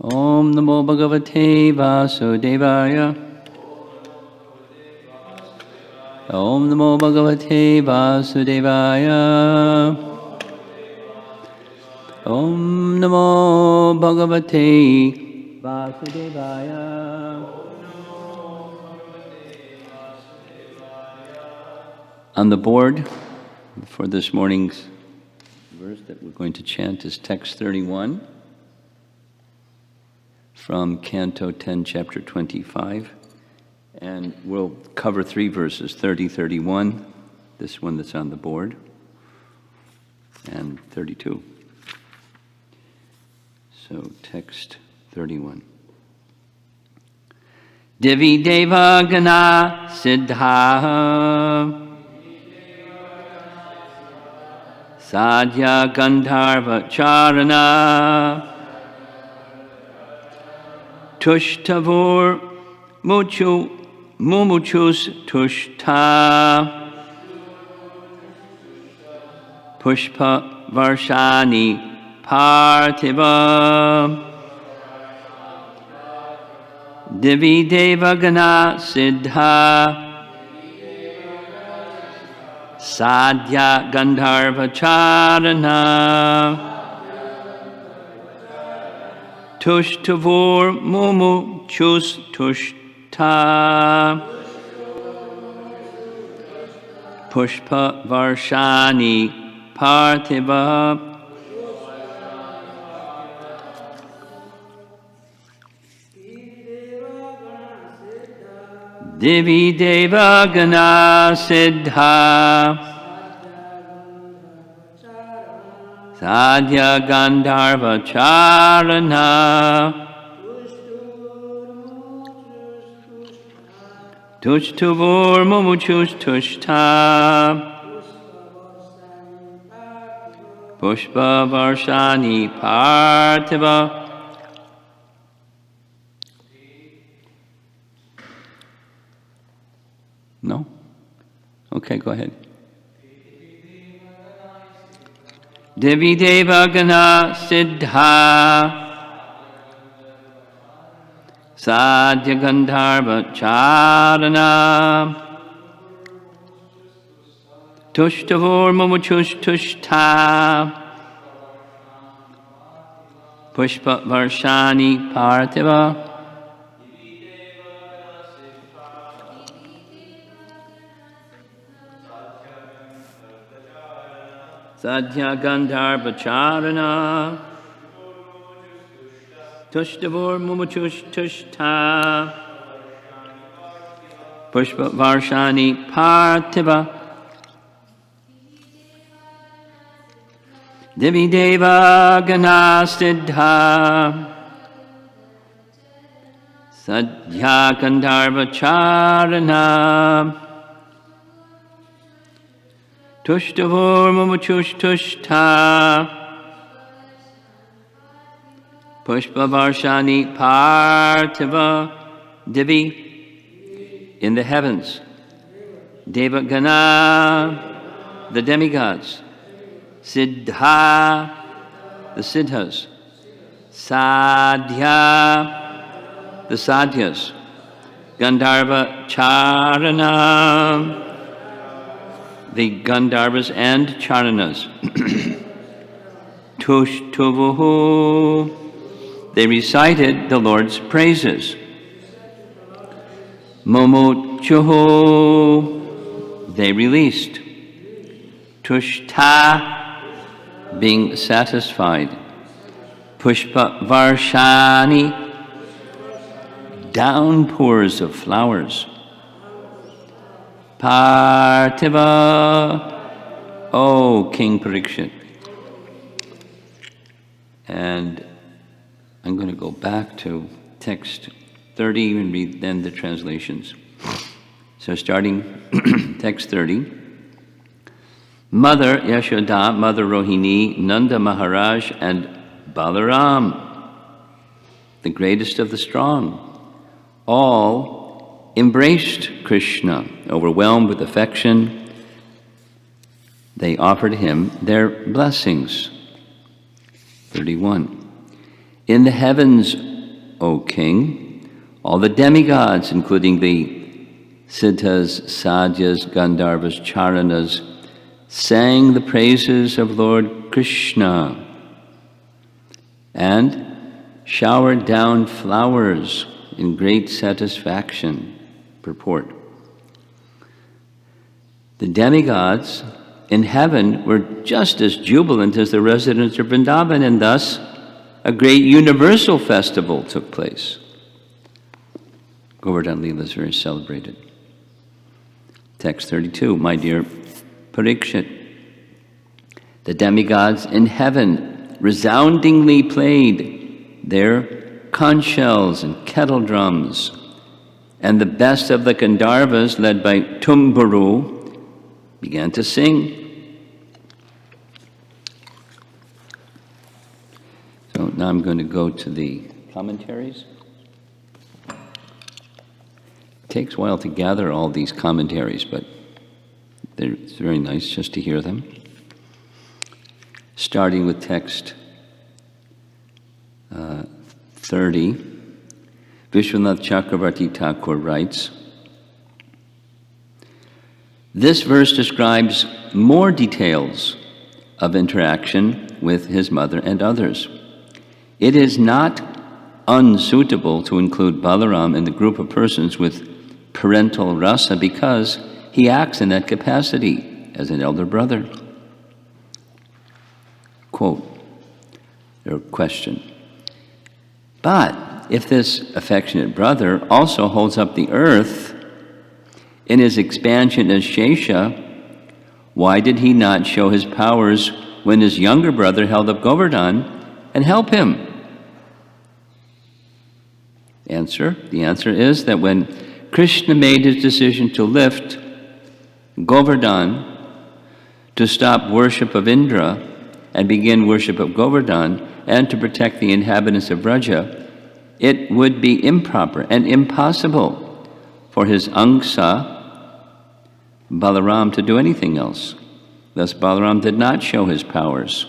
Om Namo Bhagavate Vasudevaya. Om Namo Bhagavate Vasudevaya. Om Namo Bhagavate Vasudevaya. On the board for this morning's verse that we're going to chant is text 31 from Canto 10, Chapter 25. And we'll cover three verses, 30, 31, this one that's on the board, and 32. So text 31. Divi Deva Gana Siddha Sadhya Gandharva Charana Tushtavur Mumuchus Tushta Pushpa Varshani Parthiva Divi Deva Gana Siddha Sadhya Gandharva Charana Tushtavur Mumuchus Tushta Pushpa Varshani Parthiva Divi Deva Gana Siddha Sadhya Gandharva Charana Tushtavur Mumuchus Tushta Pushpa Varshani Parthiva. No? Okay, go ahead. Divi Deva Gana Siddha Sadhya Gandharva Charana Tushtavur Mumuchus Tushta Pushpa Varshani Parthiva Sadhya Gandharva Charana Tushtavur Mumuchus Tushta Pushpa Varshani Parthiva Divi Deva Gana Siddha Sadhya Gandharva Charana Tushtavur Mumuchus Tushta Pushpa Varshani Parthiva Divi in the heavens Deva Gana the demigods Siddha the Siddhas Sadhya the Sadhyas Gandharva Charana the Gandharvas and Charanas. Tushtuvuhu, they recited the Lord's praises. Mumuchuhu, they released. Tushta, being satisfied. Pushpa Varshani, downpours of flowers. Parthiva, O King Parikshit. And I'm going to go back to text 30 and read then the translations. So starting text 30. Mother Yashoda, Mother Rohini, Nanda Maharaj, and Balaram, the greatest of the strong, all embraced Krishna, overwhelmed with affection. They offered him their blessings. 31. In the heavens, O king, all the demigods, including the Siddhas, Sadyas, Gandharvas, Charanas, sang the praises of Lord Krishna and showered down flowers in great satisfaction. Purport. The demigods in heaven were just as jubilant as the residents of Vrindavan, and thus a great universal festival took place. Govardhan Leela is very celebrated. Text 32, my dear Parikshit, the demigods in heaven resoundingly played their conch shells and kettle drums, and the best of the Gandharvas, led by Tumburu, began to sing. So now I'm going to go to the commentaries. It takes a while to gather all these commentaries, but it's very nice just to hear them. Starting with text 30, Vishwanath Chakravarti Thakur writes, this verse describes more details of interaction with his mother and others. It is not unsuitable to include Balaram in the group of persons with parental rasa because he acts in that capacity as an elder brother. Quote, or question, but if this affectionate brother also holds up the earth in his expansion as Shesha, why did he not show his powers when his younger brother held up Govardhan and help him? Answer, the answer is that when Krishna made his decision to lift Govardhan, to stop worship of Indra and begin worship of Govardhan, and to protect the inhabitants of Vraja, it would be improper and impossible for his Angsa, Balaram, to do anything else. Thus Balaram did not show his powers.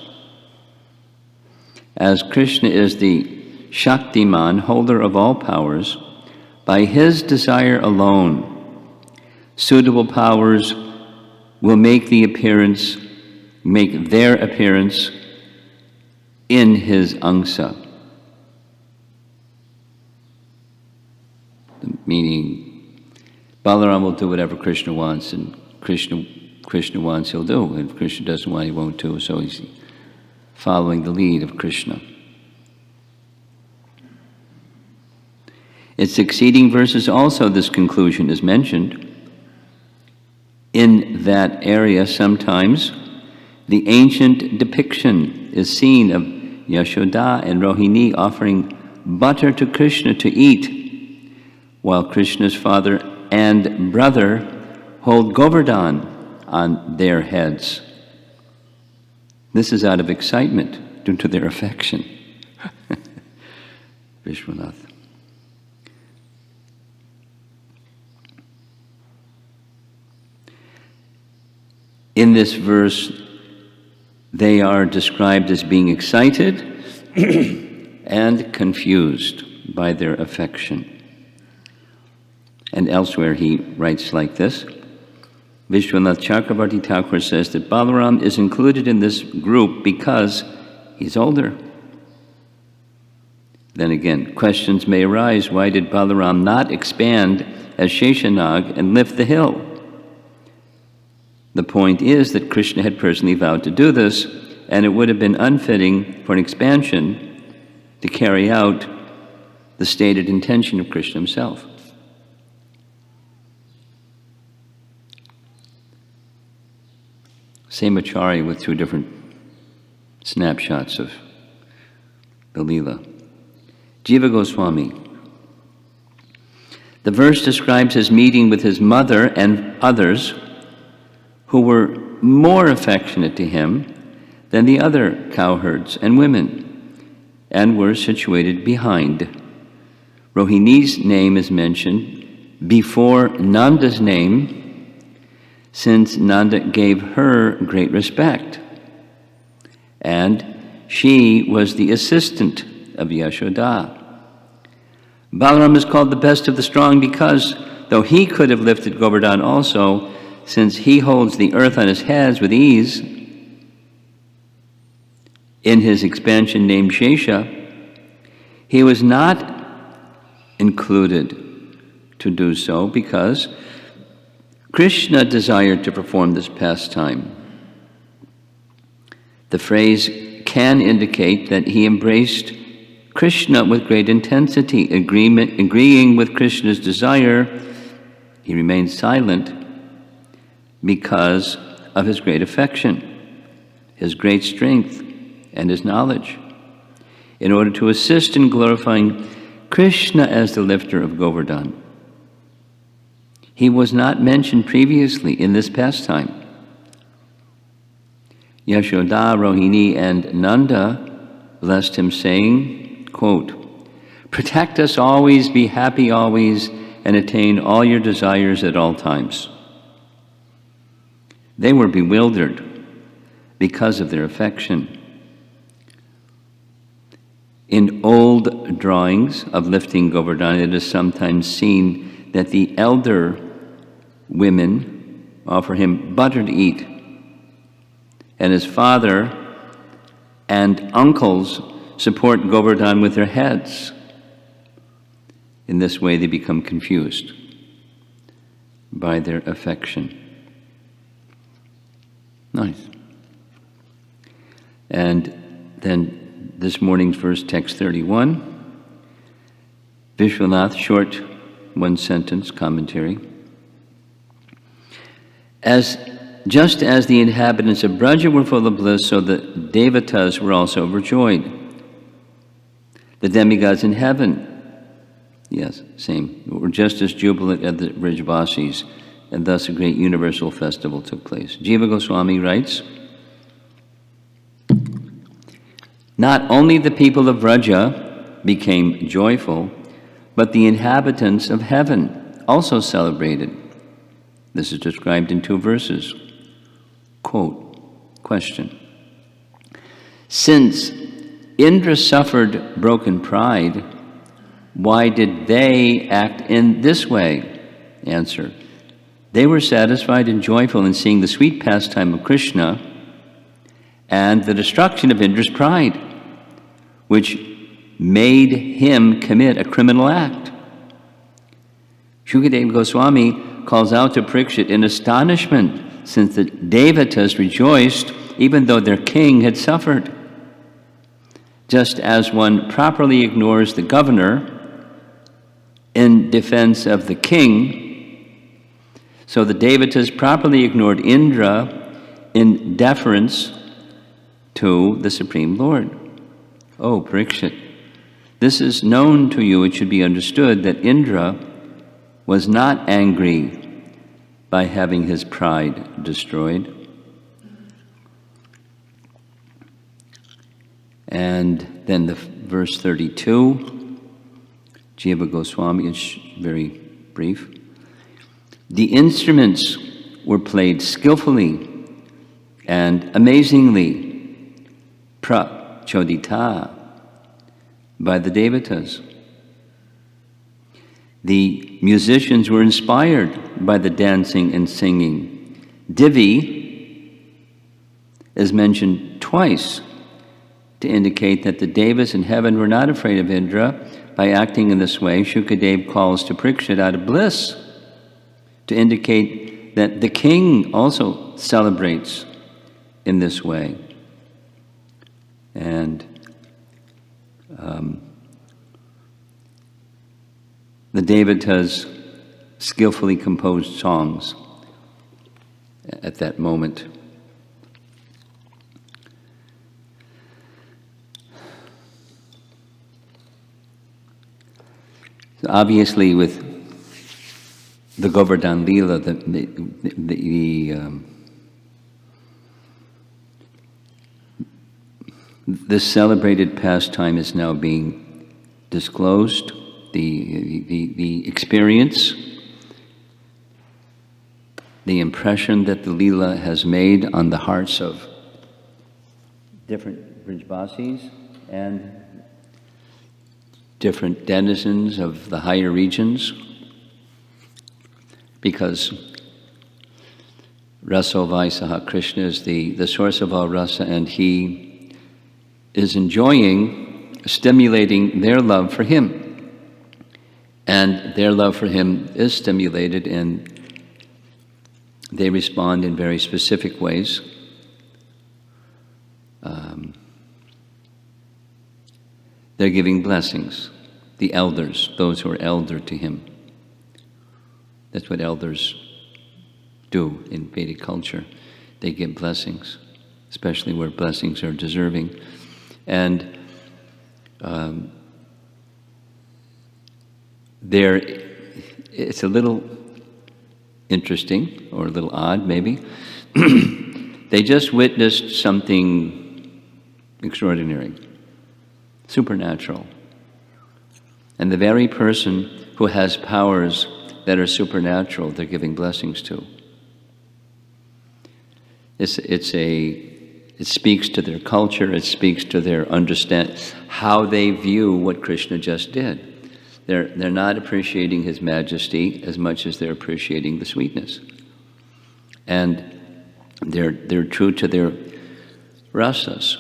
As Krishna is the Shaktiman, holder of all powers, by his desire alone, suitable powers will make their appearance in his Angsa. Meaning, Balaram will do whatever Krishna wants, and Krishna wants, he'll do. And if Krishna doesn't want, he won't do. So he's following the lead of Krishna. In succeeding verses also this conclusion is mentioned. In that area sometimes the ancient depiction is seen of Yashoda and Rohini offering butter to Krishna to eat, while Krishna's father and brother hold Govardhan on their heads. This is out of excitement due to their affection. Vishwanath. In this verse, they are described as being excited and confused by their affection. And elsewhere he writes like this, Vishwanath Chakravarti Thakur says that Balaram is included in this group because he's older. Then again, questions may arise, why did Balaram not expand as Sheshanag and lift the hill? The point is that Krishna had personally vowed to do this, and it would have been unfitting for an expansion to carry out the stated intention of Krishna himself. Same Acharya with two different snapshots of the Leela. Jiva Goswami. The verse describes his meeting with his mother and others who were more affectionate to him than the other cowherds and women, and were situated behind. Rohini's name is mentioned before Nanda's name, since Nanda gave her great respect, and she was the assistant of Yashoda. Balaram is called the best of the strong because, though he could have lifted Govardhan also, since he holds the earth on his hands with ease, in his expansion named Shesha, he was not included to do so because Krishna desired to perform this pastime. The phrase can indicate that he embraced Krishna with great intensity, agreeing with Krishna's desire. He remained silent because of his great affection, his great strength, and his knowledge, in order to assist in glorifying Krishna as the lifter of Govardhan. He was not mentioned previously in this pastime. Yashoda, Rohini, and Nanda blessed him, saying, quote, "Protect us always, be happy always, and attain all your desires at all times." They were bewildered because of their affection. In old drawings of lifting Govardhan, it is sometimes seen that the elder women offer him butter to eat, and his father and uncles support Govardhan with their heads. In this way, they become confused by their affection. Nice. And then this morning's verse, text 31, Vishwanath, short one-sentence commentary. Just as the inhabitants of Braja were full of bliss, so the Devatas were also overjoyed. The demigods in heaven, yes, same, were just as jubilant as the Brijvasis, and thus a great universal festival took place. Jiva Goswami writes, "Not only the people of Vraja became joyful, but the inhabitants of heaven also celebrated." This is described in 2 verses. Quote, question. "Since Indra suffered broken pride, why did they act in this way?" Answer. They were satisfied and joyful in seeing the sweet pastime of Krishna and the destruction of Indra's pride, which made him commit a criminal act. Shukadeva Goswami calls out to Parikshit in astonishment, since the Devatas rejoiced even though their king had suffered. Just as one properly ignores the governor in defense of the king, so the Devatas properly ignored Indra in deference to the Supreme Lord. Oh, Parikshit, this is known to you. It should be understood that Indra was not angry by having his pride destroyed. And then the verse 32, Jiva Goswami, is very brief. The instruments were played skillfully and amazingly, prachodita, by the Devatas. The musicians were inspired by the dancing and singing. Divi is mentioned twice to indicate that the Devas in heaven were not afraid of Indra. By acting in this way, Shukadeva calls to Parikshit out of bliss to indicate that the king also celebrates in this way. And the Devatas skillfully composed songs at that moment. So obviously, with the Govardhan Leela, this celebrated pastime is now being disclosed. The experience, the impression that the Leela has made on the hearts of different Brijvasis and different denizens of the higher regions, because Rasa Vaisaha, Krishna is the source of all rasa, and he is enjoying, stimulating their love for him. And their love for him is stimulated, and they respond in very specific ways. They're giving blessings. The elders, those who are elder to him. That's what elders do in Vedic culture. They give blessings, especially where blessings are deserving. And it's a little interesting, or a little odd maybe. They just witnessed something extraordinary, supernatural. And the very person who has powers that are supernatural, they're giving blessings to. It speaks to their culture, it speaks to their understanding, how they view what Krishna just did. They're not appreciating his majesty as much as they're appreciating the sweetness. And they're true to their rasas.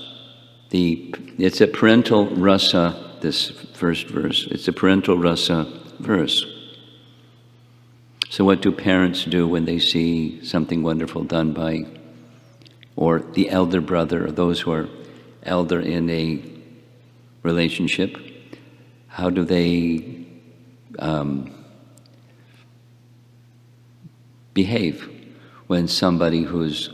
It's a parental rasa, this first verse. It's a parental rasa verse. So what do parents do when they see something wonderful done by, or the elder brother, or those who are elder in a relationship? How do they behave when somebody who's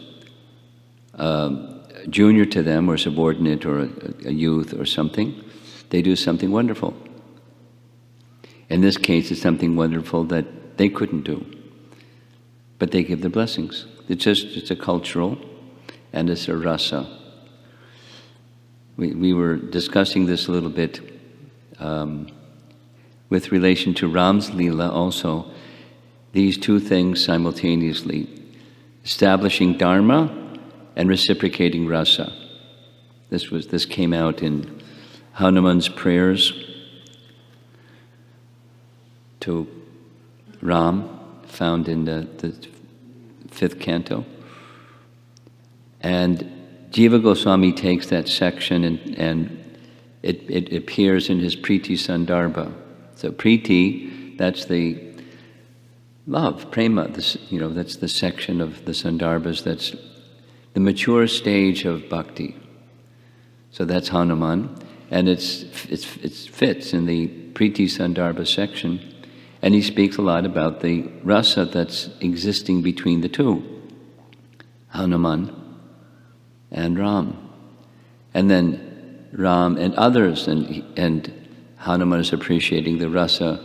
junior to them, or subordinate, or a youth or something, they do something wonderful? In this case, it's something wonderful that they couldn't do, but they give their blessings. It's a cultural, and it's a rasa. We were discussing this a little bit with relation to Ram's Leela also. These two things simultaneously, establishing dharma and reciprocating rasa. This came out in Hanuman's prayers to Ram, found in the 5th canto. And Jiva Goswami takes that section and it appears in his Priti Sandarbha. So Priti, that's the love, prema, that's the section of the Sandarbhas, that's the mature stage of bhakti. So that's Hanuman, and it fits in the Priti Sandarbha section. And he speaks a lot about the rasa that's existing between the two, Hanuman and Ram. And then Ram and others, and Hanuman is appreciating the rasa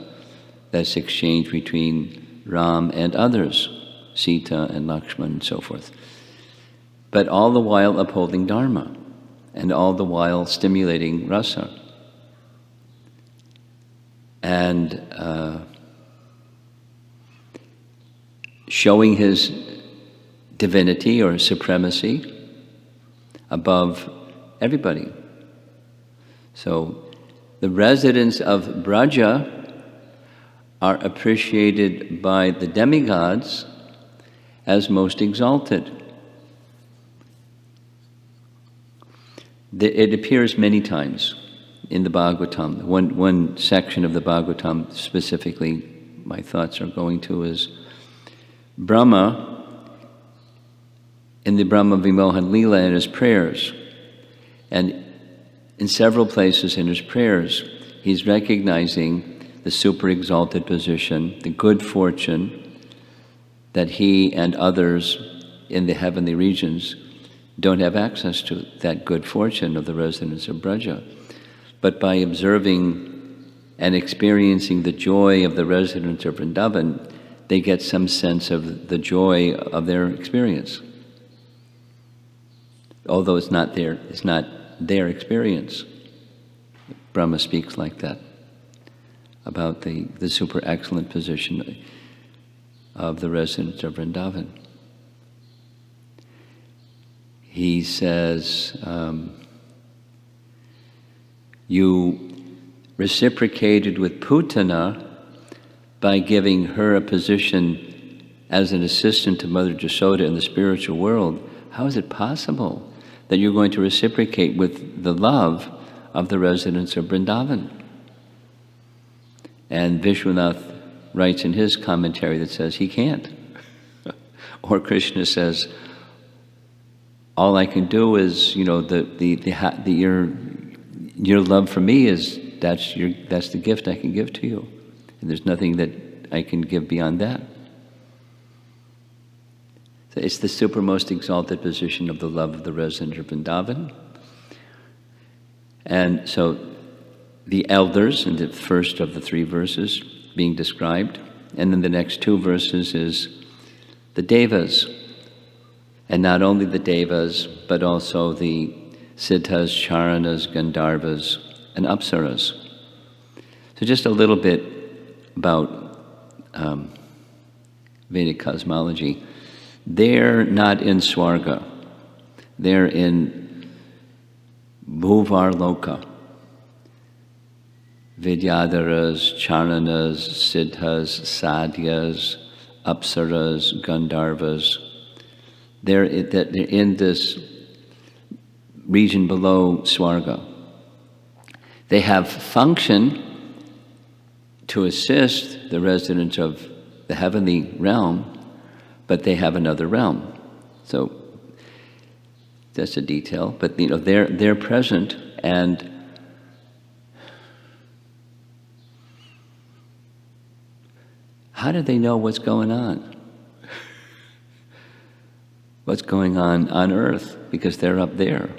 that's exchanged between Ram and others, Sita and Lakshman and so forth. But all the while upholding dharma, and all the while stimulating rasa. And showing his divinity or supremacy above everybody. So the residents of Braja are appreciated by the demigods as most exalted. It appears many times in the Bhagavatam. One section of the Bhagavatam specifically my thoughts are going to is Brahma, in the Brahma Vimohan Leela, in his prayers. And in several places in his prayers, he's recognizing the super exalted position, the good fortune that he and others in the heavenly regions don't have access to, that good fortune of the residents of Braja. But by observing and experiencing the joy of the residents of Vrindavan, they get some sense of the joy of their experience. Although it's not their experience. Brahma speaks like that, about the super excellent position of the residents of Vrindavan. He says, you reciprocated with Putana by giving her a position as an assistant to Mother Jasoda in the spiritual world, how is it possible that you're going to reciprocate with the love of the residents of Vrindavan? And Vishwanath writes in his commentary that says he can't. Or Krishna says, all I can do is, your love for me is, that's the gift I can give to you. And there's nothing that I can give beyond that. So it's the supermost exalted position of the love of the resident of Vrindavan. And so the elders in the first of the 3 verses being described, and then the next 2 verses is the devas. And not only the devas, but also the siddhas, charanas, gandharvas, and apsaras. So just a little bit about Vedic cosmology. They're not in Swarga. They're in Bhuvar Loka. Vidyadharas, charanas, siddhas, sadhyas, apsaras, gandharvas. They're in this region below Swarga. They have function to assist the residents of the heavenly realm, but they have another realm. So that's a detail, but they're present, and how do they know what's going on? What's going on earth, because they're up there.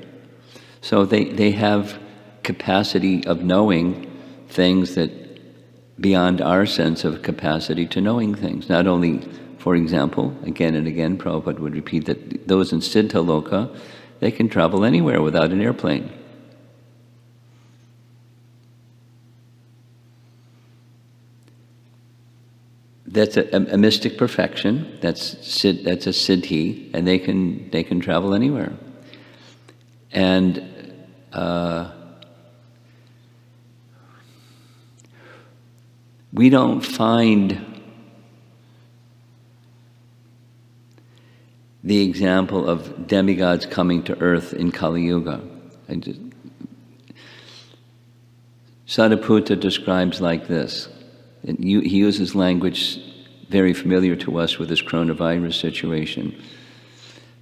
So they have capacity of knowing things that beyond our sense of capacity to knowing things. Not only, for example, again and again, Prabhupada would repeat that those in Siddha Loka, they can travel anywhere without an airplane. That's a mystic perfection. That's a siddhi, and they can travel anywhere. And we don't find the example of demigods coming to earth in Kali Yuga. Sariputta describes like this. He uses language very familiar to us with this coronavirus situation.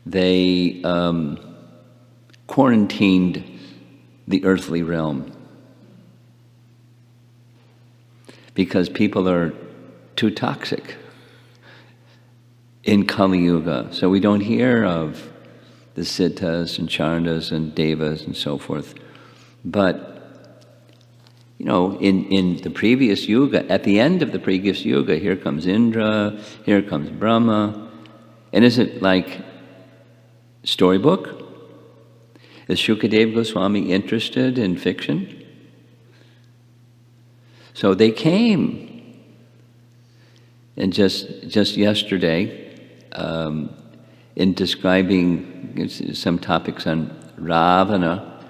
They quarantined the earthly realm because people are too toxic in Kali Yuga. So we don't hear of the siddhas and charanas and devas and so forth. But in the previous yuga, at the end of the previous yuga, here comes Indra, here comes Brahma. And is it like storybook? Is Shukadeva Goswami interested in fiction? So they came. And just yesterday, in describing some topics on Ravana,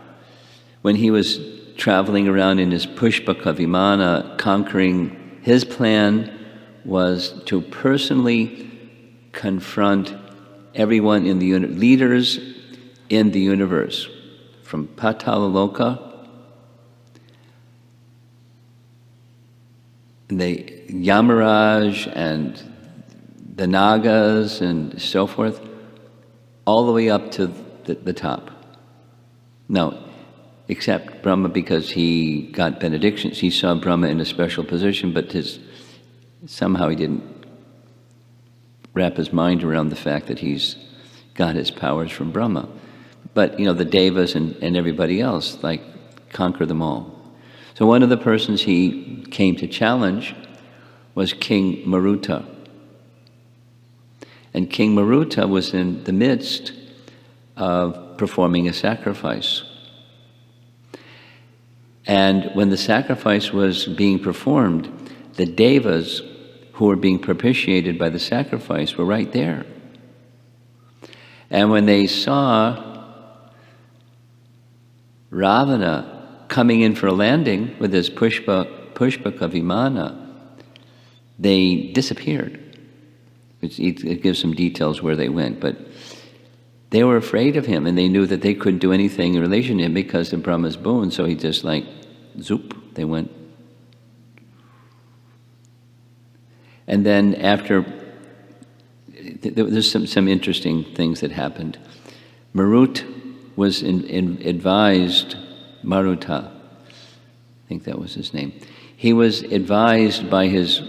when he was traveling around in his Pushpaka Vimana, conquering, his plan was to personally confront everyone in the leaders in the universe, from Patala Loka, the Yamaraj and the Nagas and so forth, all the way up to the top. No, except Brahma, because he got benedictions. He saw Brahma in a special position, but somehow he didn't wrap his mind around the fact that he's got his powers from Brahma. But, the devas and everybody else, conquer them all. So one of the persons he came to challenge was King Maruta. And King Maruta was in the midst of performing a sacrifice. And when the sacrifice was being performed, the devas who were being propitiated by the sacrifice were right there. And when they saw Ravana coming in for a landing with this Pushpaka Vimana, they disappeared. It gives some details where they went, but they were afraid of him, and they knew that they couldn't do anything in relation to him because of Brahma's boon, so he just like, zoop, they went. And then after, there's some interesting things that happened. Marut was advised, Maruta, I think that was his name. He was advised by his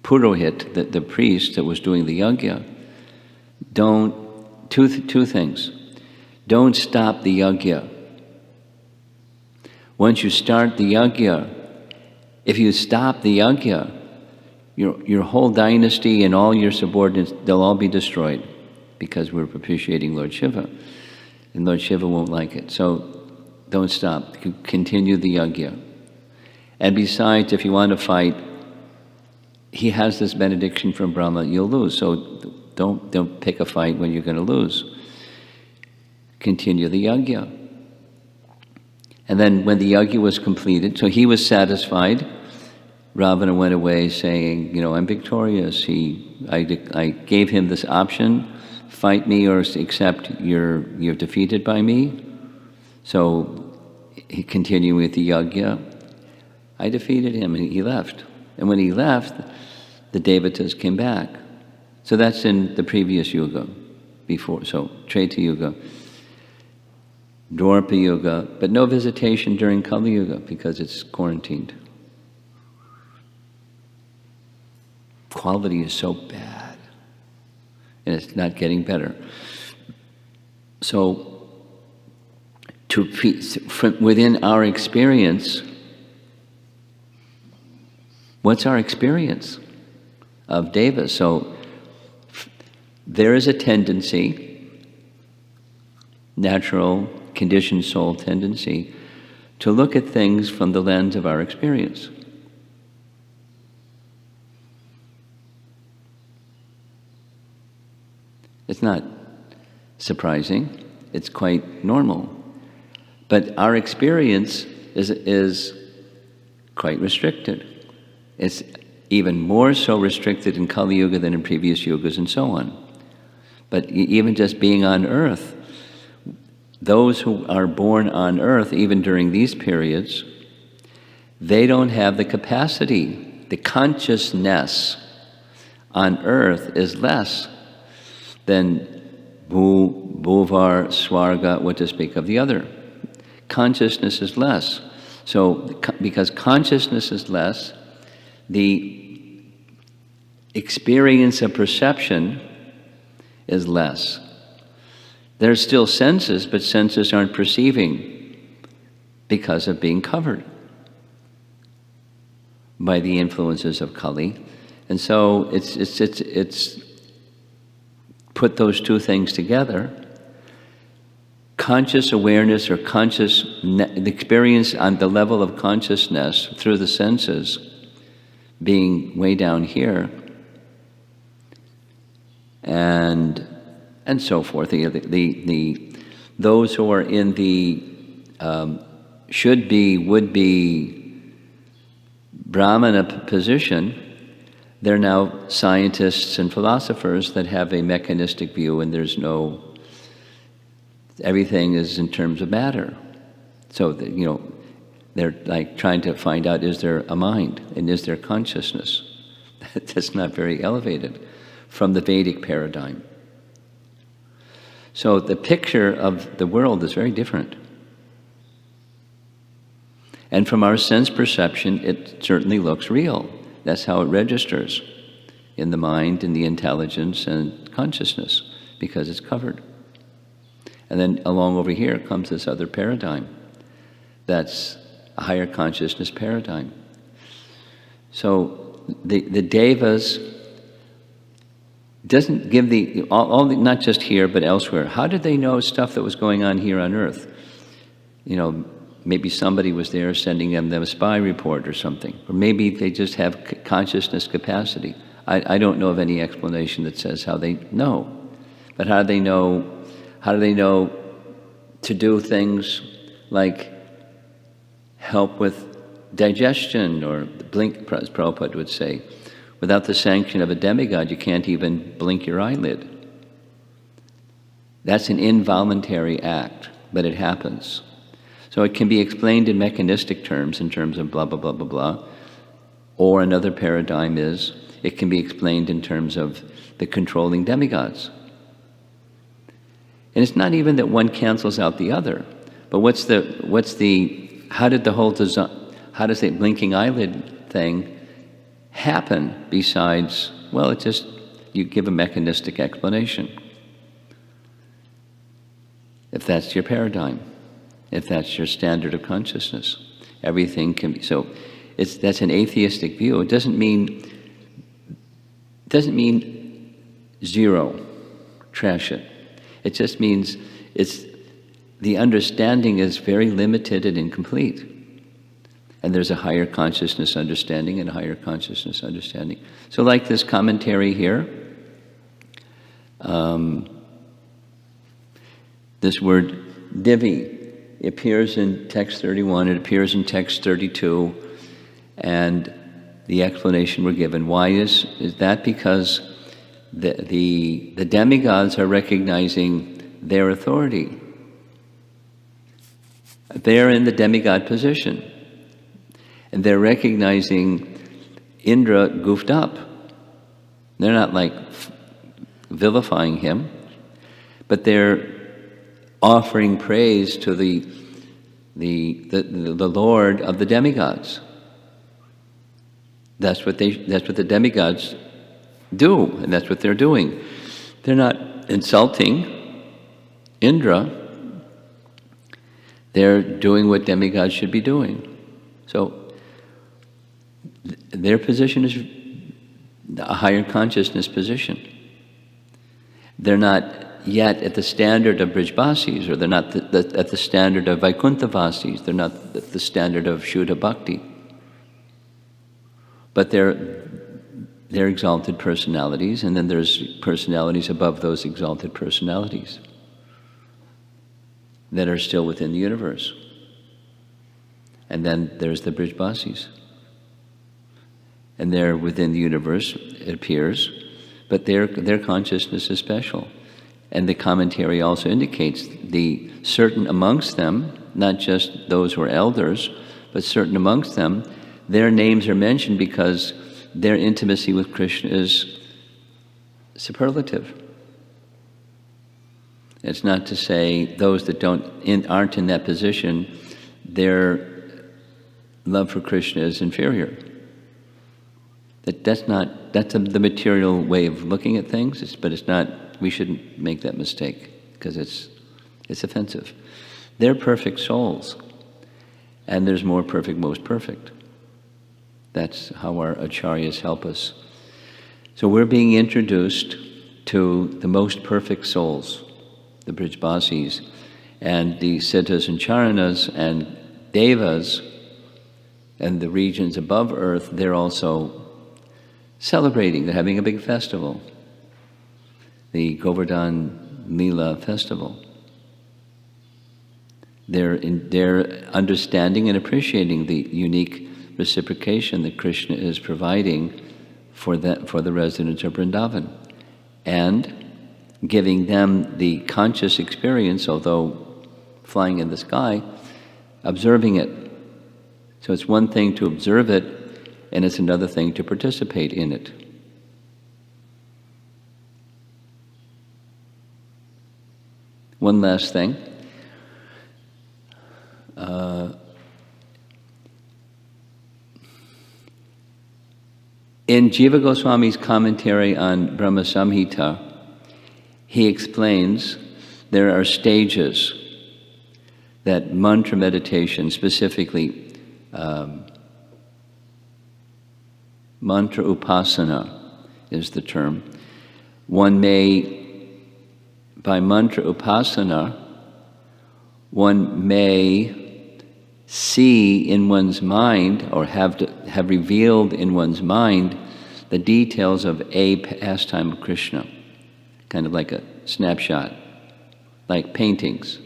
Purohit, the priest that was doing the yajna, two things. Don't stop the yajna. Once you start the yajna, if you stop the yajna, your whole dynasty and all your subordinates, they'll all be destroyed because we're propitiating Lord Shiva. And Lord Shiva won't like it. So don't stop. Continue the yajna. And besides, if you want to fight, he has this benediction from Brahma, you'll lose. So don't pick a fight when you're going to lose. Continue the yajna. And then when the yajna was completed, so he was satisfied, Ravana went away saying, I'm victorious. I gave him this option, fight me or accept you're defeated by me. So he continued with the yajna. I defeated him and he left. And when he left, the devatas came back. So that's in the previous yuga, before. So Treta Yuga, Dwapara Yuga, but no visitation during Kali Yuga because it's quarantined. Quality is so bad, and it's not getting better. So, within our experience, what's our experience of devas? So, there is a tendency, natural, conditioned soul tendency, to look at things from the lens of our experience. It's not surprising, it's quite normal. But our experience is quite restricted. It's even more so restricted in Kali Yuga than in previous yugas and so on. But even just being on earth, those who are born on earth, even during these periods, they don't have the capacity. The consciousness on earth is less than Bhuvar, Swarga, what to speak of the other. Consciousness is less. So, because consciousness is less, the experience of perception is less. There's still senses, but senses aren't perceiving because of being covered by the influences of Kali. And so it's put those two things together. Conscious awareness or the experience on the level of consciousness through the senses being way down here, and so forth. Those who are in the should be, would be Brahmana position, they're now scientists and philosophers that have a mechanistic view, and everything is in terms of matter. So they're like trying to find out, is there a mind and is there consciousness? That's not very elevated from the Vedic paradigm. So the picture of the world is very different. And from our sense perception, it certainly looks real. That's how it registers in the mind, in the intelligence and consciousness, because it's covered. And then along over here comes this other paradigm. That's a higher consciousness paradigm. So the Devas doesn't give not just here, but elsewhere. How did they know stuff that was going on here on Earth? Maybe somebody was there sending them a spy report or something. Or maybe they just have consciousness capacity. I don't know of any explanation that says how they know. But how do they know to do things like help with digestion, or blink, as Prabhupada would say. Without the sanction of a demigod, you can't even blink your eyelid. That's an involuntary act, but it happens. So it can be explained in mechanistic terms, in terms of blah, blah, blah, blah, blah. Or another paradigm is, it can be explained in terms of the controlling demigods. And it's not even that one cancels out the other, but how does the blinking eyelid thing happen besides, well, it just, you give a mechanistic explanation. If that's your paradigm, if that's your standard of consciousness, everything can be, so that's an atheistic view. It doesn't mean zero, trash it. It just means the understanding is very limited and incomplete. And there's a higher consciousness understanding and a higher consciousness understanding. So like this commentary here, this word divi appears in text 31, it appears in text 32, and the explanation we're given. Why is that? Because the demigods are recognizing their authority. They're in the demigod position. And they're recognizing Indra goofed up. They're not like vilifying him, but they're offering praise to the Lord of the demigods. That's what the demigods do, and that's what they're doing. They're not insulting Indra. They're doing what demigods should be doing. So their position is a higher consciousness position. They're not yet at the standard of Brijbasis, or they're not at the standard of Vaikuntavasis. They're not at the standard of Shuddha Bhakti. But they're exalted personalities, and then there's personalities above those exalted personalities that are still within the universe. And then there's the Brijbasis. And they're within the universe, it appears, but their consciousness is special. And the commentary also indicates the certain amongst them, not just those who are elders, but certain amongst them, their names are mentioned because their intimacy with Krishna is superlative. It's not to say those that aren't in that position, their love for Krishna is inferior. That's the material way of looking at things, but it's not, we shouldn't make that mistake, because it's offensive. They're perfect souls, and there's more perfect, most perfect. That's how our acharyas help us. So we're being introduced to the most perfect souls, the Brijbasis, and the Siddhas and Charanas and Devas, and the regions above earth, they're also celebrating. They're having a big festival, the Govardhan Lila festival. They're understanding and appreciating the unique reciprocation that Krishna is providing for the residents of Vrindavan, and giving them the conscious experience, although flying in the sky, observing it. So it's one thing to observe it, and it's another thing to participate in it. One last thing. In Jiva Goswami's commentary on Brahma Samhita, he explains there are stages that mantra meditation, specifically mantra upasana is the term. One may, by mantra upasana, one may see in one's mind, or have revealed in one's mind, the details of a pastime of Krishna, kind of like a snapshot, like paintings.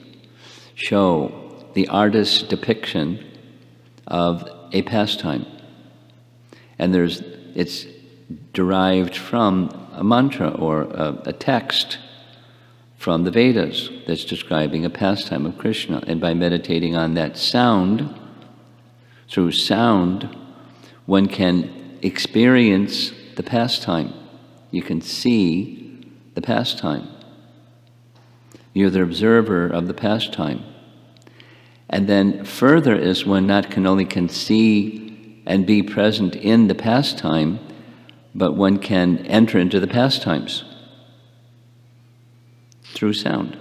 show the artist's depiction of a pastime. And it's derived from a mantra or a text from the Vedas that's describing a pastime of Krishna. And by meditating on that sound, through sound, one can experience the pastime. You can see the pastime. You're the observer of the pastime. And then further is one not only can see and be present in the pastime, but one can enter into the pastimes through sound.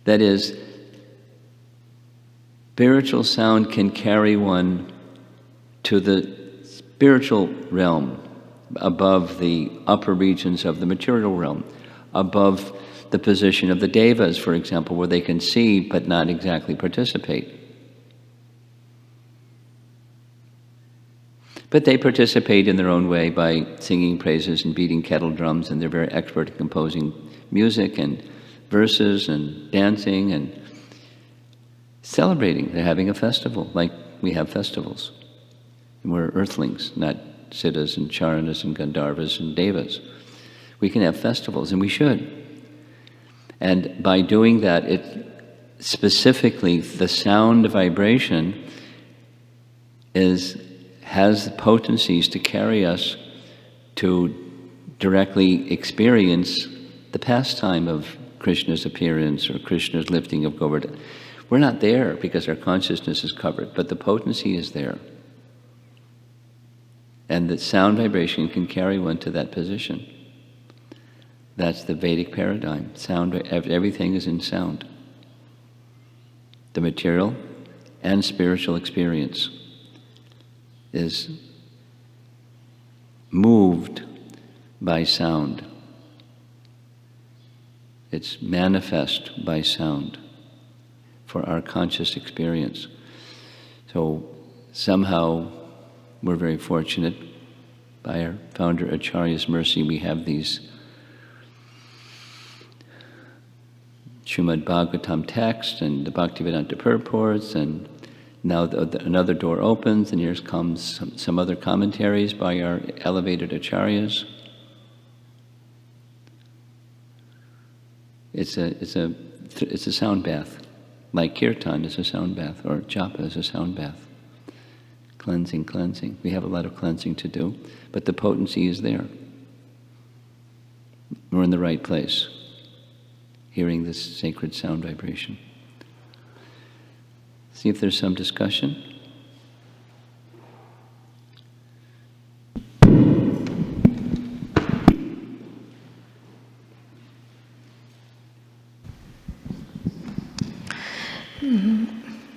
That is, spiritual sound can carry one to the spiritual realm, above the upper regions of the material realm, above the position of the devas, for example, where they can see but not exactly participate. But they participate in their own way by singing praises and beating kettle drums, and they're very expert at composing music and verses and dancing and celebrating. They're having a festival, like we have festivals. And we're earthlings, not siddhas and charanas and gandharvas and devas. We can have festivals, and we should. And by doing that, it specifically, the sound vibration has the potencies to carry us to directly experience the pastime of Krishna's appearance or Krishna's lifting of Govardhan. We're not there because our consciousness is covered, but the potency is there. And the sound vibration can carry one to that position. That's the Vedic paradigm. Sound, everything is in sound. The material and spiritual experience is moved by sound. It's manifest by sound for our conscious experience. So somehow we're very fortunate. By our founder Acharya's mercy, we have these Srimad Bhagavatam text and the Bhaktivedanta purports, and now another door opens, and here comes some other commentaries by our elevated acharyas. It's a sound bath, like kirtan is a sound bath, or japa is a sound bath. Cleansing. We have a lot of cleansing to do, but the potency is there. We're in the right place, hearing this sacred sound vibration. See if there's some discussion.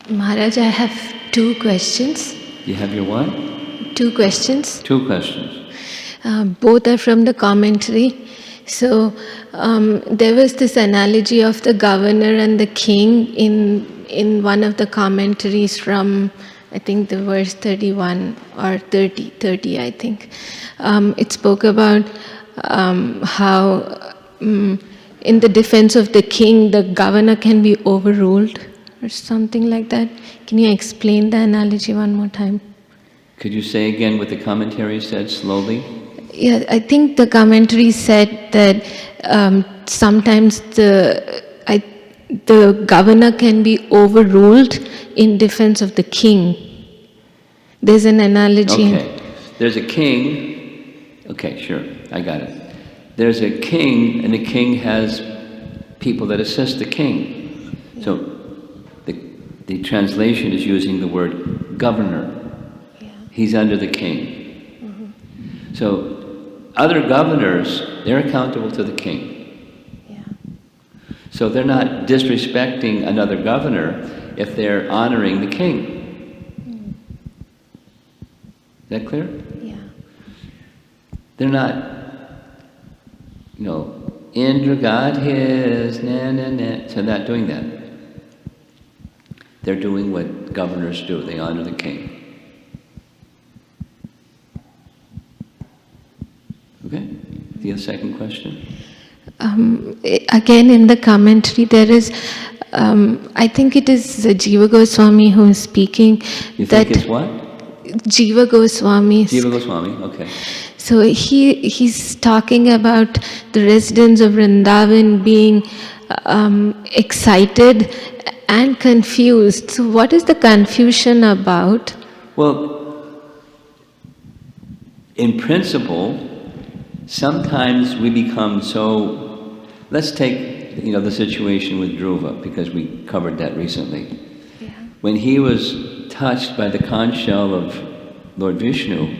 Maharaj, I have 2 questions. You have your what? 2 questions. 2 questions. Both are from the commentary. So there was this analogy of the governor and the king in one of the commentaries from, I think, the verse 31 or 30 I think. It spoke about how in the defense of the king, the governor can be overruled or something like that. Can you explain the analogy one more time? Could you say again what the commentary said slowly? Yeah, I think the commentary said that sometimes the governor can be overruled in defense of the king. There's an analogy. Okay. There's a king. Okay, sure. I got it. There's a king, and the king has people that assist the king. So the translation is using the word governor. Yeah. He's under the king. Mm-hmm. So other governors, they're accountable to the king. Yeah. So they're not disrespecting another governor if they're honoring the king. Is that clear? Yeah. They're not, Indra God his, so they're not doing that. They're doing what governors do. They honor the king. Okay? The second question? Again, in the commentary, there is I think it is Jiva Goswami who is speaking. You think it's what? Jiva Goswami. Jiva Goswami, okay. So he's talking about the residents of Vrindavan being excited and confused. So what is the confusion about? Well, in principle, sometimes we become so... Let's take, the situation with Dhruva, because we covered that recently. Yeah. When he was touched by the conch shell of Lord Vishnu,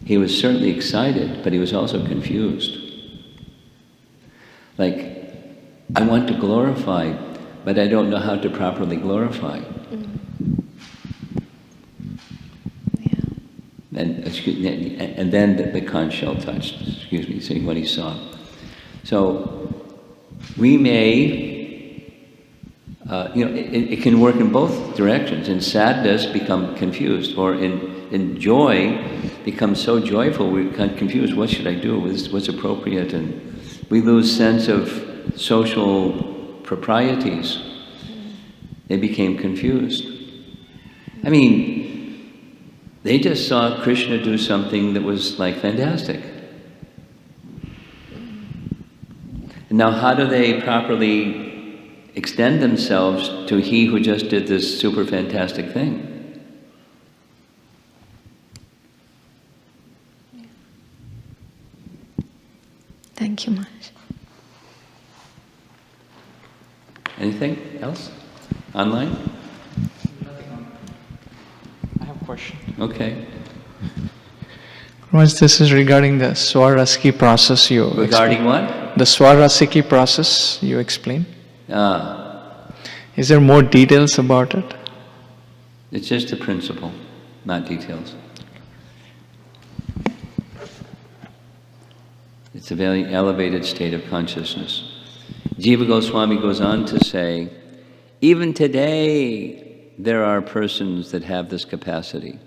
he was certainly excited, but he was also confused. Like, I want to glorify, but I don't know how to properly glorify. And then the conch shell touched, seeing what he saw. So we may, it can work in both directions. In sadness, become confused, or in joy, become so joyful we become confused. What should I do? What's appropriate? And we lose sense of social proprieties. They became confused. I mean, they just saw Krishna do something that was like fantastic. And now how do they properly extend themselves to he who just did this super fantastic thing? Thank you, Maharaj. Anything else? Online? I have a question. Okay. Maharaj, this is regarding the Swarasiki process you Regarding what? The Swarasiki process you explain. Ah, Is there more details about it? it's just a principle, not details. It's a very elevated state of consciousness. Jiva Goswami goes on to say, even today there are persons that have this capacity,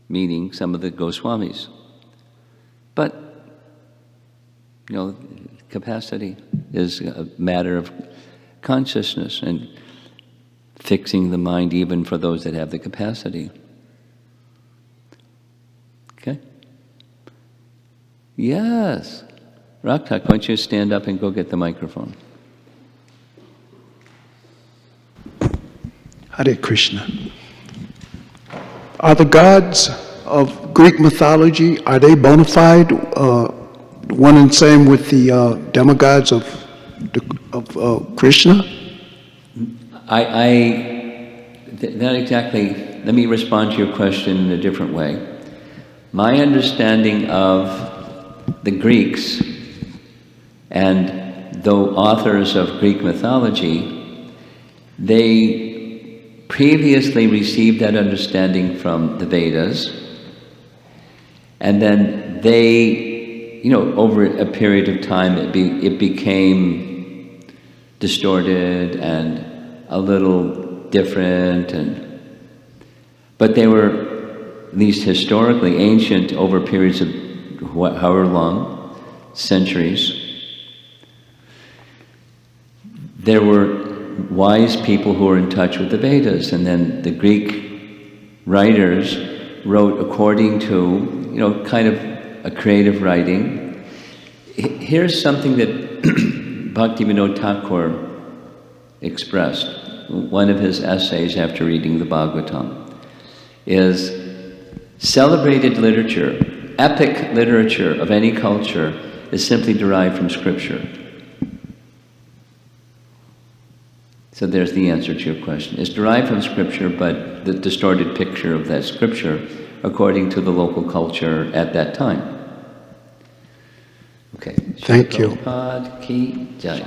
meaning some of the Goswamis. But, capacity is a matter of consciousness and fixing the mind even for those that have the capacity. Okay? Yes. Raktak, why don't you stand up and go get the microphone? Hare Krishna. Are the gods of Greek mythology, are they bona fide, one and same with the demigods of Krishna? Not exactly. Let me respond to your question in a different way. My understanding of the Greeks and the authors of Greek mythology, they previously received that understanding from the Vedas, and then they, over a period of time, it became distorted and a little different, but they were, at least historically, ancient over periods of however long, centuries. There were wise people who were in touch with the Vedas, and then the Greek writers wrote according to, kind of a creative writing. Here's something that Bhaktivinoda Thakur expressed. One of his essays after reading the Bhagavatam is celebrated literature, epic literature of any culture is simply derived from Scripture. So there's the answer to your question. It's derived from Scripture, but the distorted picture of that Scripture according to the local culture at that time. Okay. Thank you. Prabhupada ki jai.